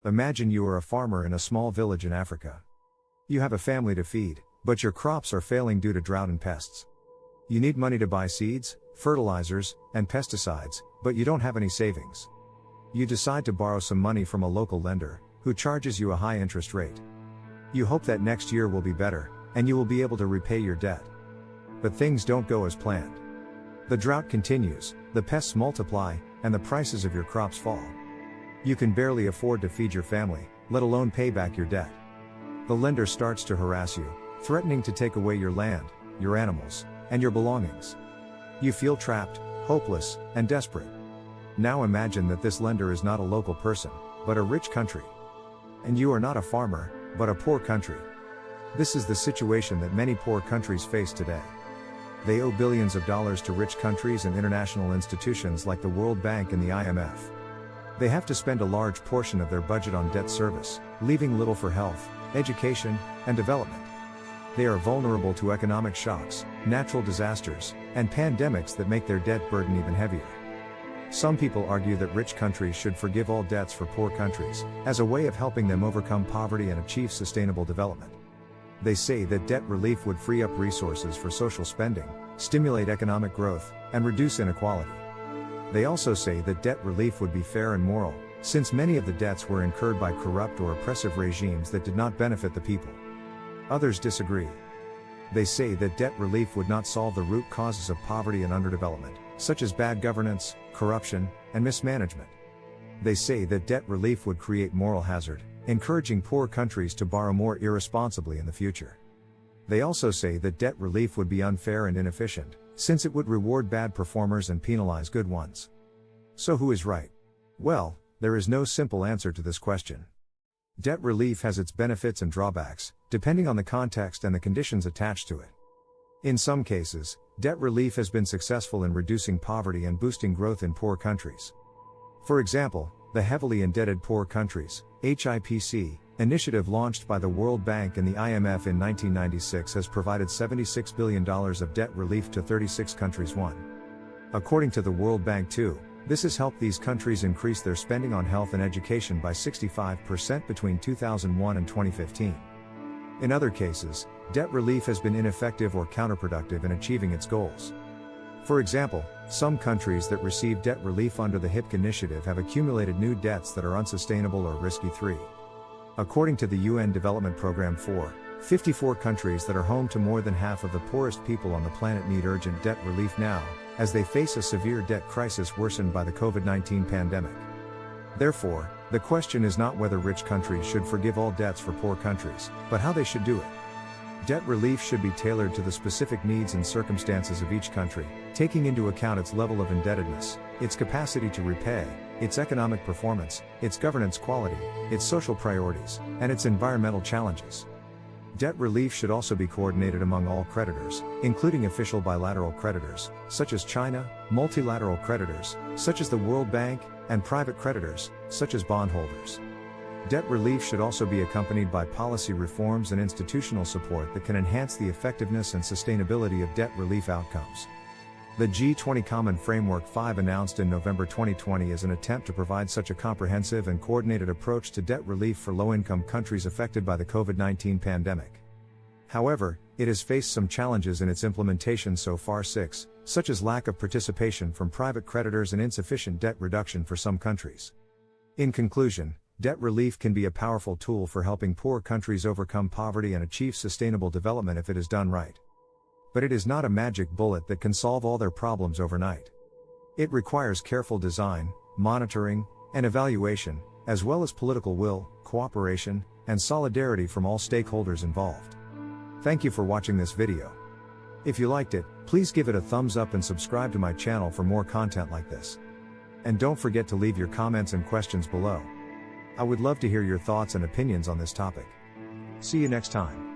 Imagine you are a farmer in a small village in Africa. You have a family to feed, but your crops are failing due to drought and pests. You need money to buy seeds, fertilizers, and pesticides, but you don't have any savings. You decide to borrow some money from a local lender, who charges you a high interest rate. You hope that next year will be better, and you will be able to repay your debt. But things don't go as planned. The drought continues, the pests multiply, and the prices of your crops fall. You can barely afford to feed your family, let alone pay back your debt. The lender starts to harass you, threatening to take away your land, your animals, and your belongings. You feel trapped, hopeless, and desperate. Now imagine that this lender is not a local person, but a rich country. And you are not a farmer, but a poor country. This is the situation that many poor countries face today. They owe billions of dollars to rich countries and international institutions like the World Bank and the IMF. They have to spend a large portion of their budget on debt service, leaving little for health, education, and development. They are vulnerable to economic shocks, natural disasters, and pandemics that make their debt burden even heavier. Some people argue that rich countries should forgive all debts for poor countries, as a way of helping them overcome poverty and achieve sustainable development. They say that debt relief would free up resources for social spending, stimulate economic growth, and reduce inequality. They also say that debt relief would be fair and moral, since many of the debts were incurred by corrupt or oppressive regimes that did not benefit the people. Others disagree. They say that debt relief would not solve the root causes of poverty and underdevelopment, such as bad governance, corruption, and mismanagement. They say that debt relief would create moral hazard, encouraging poor countries to borrow more irresponsibly in the future. They also say that debt relief would be unfair and inefficient, since it would reward bad performers and penalize good ones. So who is right? Well, there is no simple answer to this question. Debt relief has its benefits and drawbacks, depending on the context and the conditions attached to it. In some cases, debt relief has been successful in reducing poverty and boosting growth in poor countries. For example, the Heavily Indebted Poor Countries (HIPC) initiative launched by the World Bank and the IMF in 1996 has provided $76 billion of debt relief to 36 countries. According to the World Bank too, this has helped these countries increase their spending on health and education by 65% between 2001 and 2015. In other cases, debt relief has been ineffective or counterproductive in achieving its goals. For example, some countries that receive debt relief under the HIPC initiative have accumulated new debts that are unsustainable or risky. According to the UN Development Programme 54 countries that are home to more than half of the poorest people on the planet need urgent debt relief now, as they face a severe debt crisis worsened by the COVID-19 pandemic. Therefore, the question is not whether rich countries should forgive all debts for poor countries, but how they should do it. Debt relief should be tailored to the specific needs and circumstances of each country, taking into account its level of indebtedness, its capacity to repay, its economic performance, its governance quality, its social priorities, and its environmental challenges. Debt relief should also be coordinated among all creditors, including official bilateral creditors, such as China, multilateral creditors, such as the World Bank, and private creditors, such as bondholders. Debt relief should also be accompanied by policy reforms and institutional support that can enhance the effectiveness and sustainability of debt relief outcomes. The G20 Common Framework 5 announced in November 2020 is an attempt to provide such a comprehensive and coordinated approach to debt relief for low-income countries affected by the COVID-19 pandemic. However, it has faced some challenges in its implementation so far, such as lack of participation from private creditors and insufficient debt reduction for some countries. In conclusion, debt relief can be a powerful tool for helping poor countries overcome poverty and achieve sustainable development if it is done right. But it is not a magic bullet that can solve all their problems overnight. It requires careful design, monitoring, and evaluation, as well as political will, cooperation, and solidarity from all stakeholders involved. Thank you for watching this video. If you liked it, please give it a thumbs up and subscribe to my channel for more content like this. And don't forget to leave your comments and questions below. I would love to hear your thoughts and opinions on this topic. See you next time.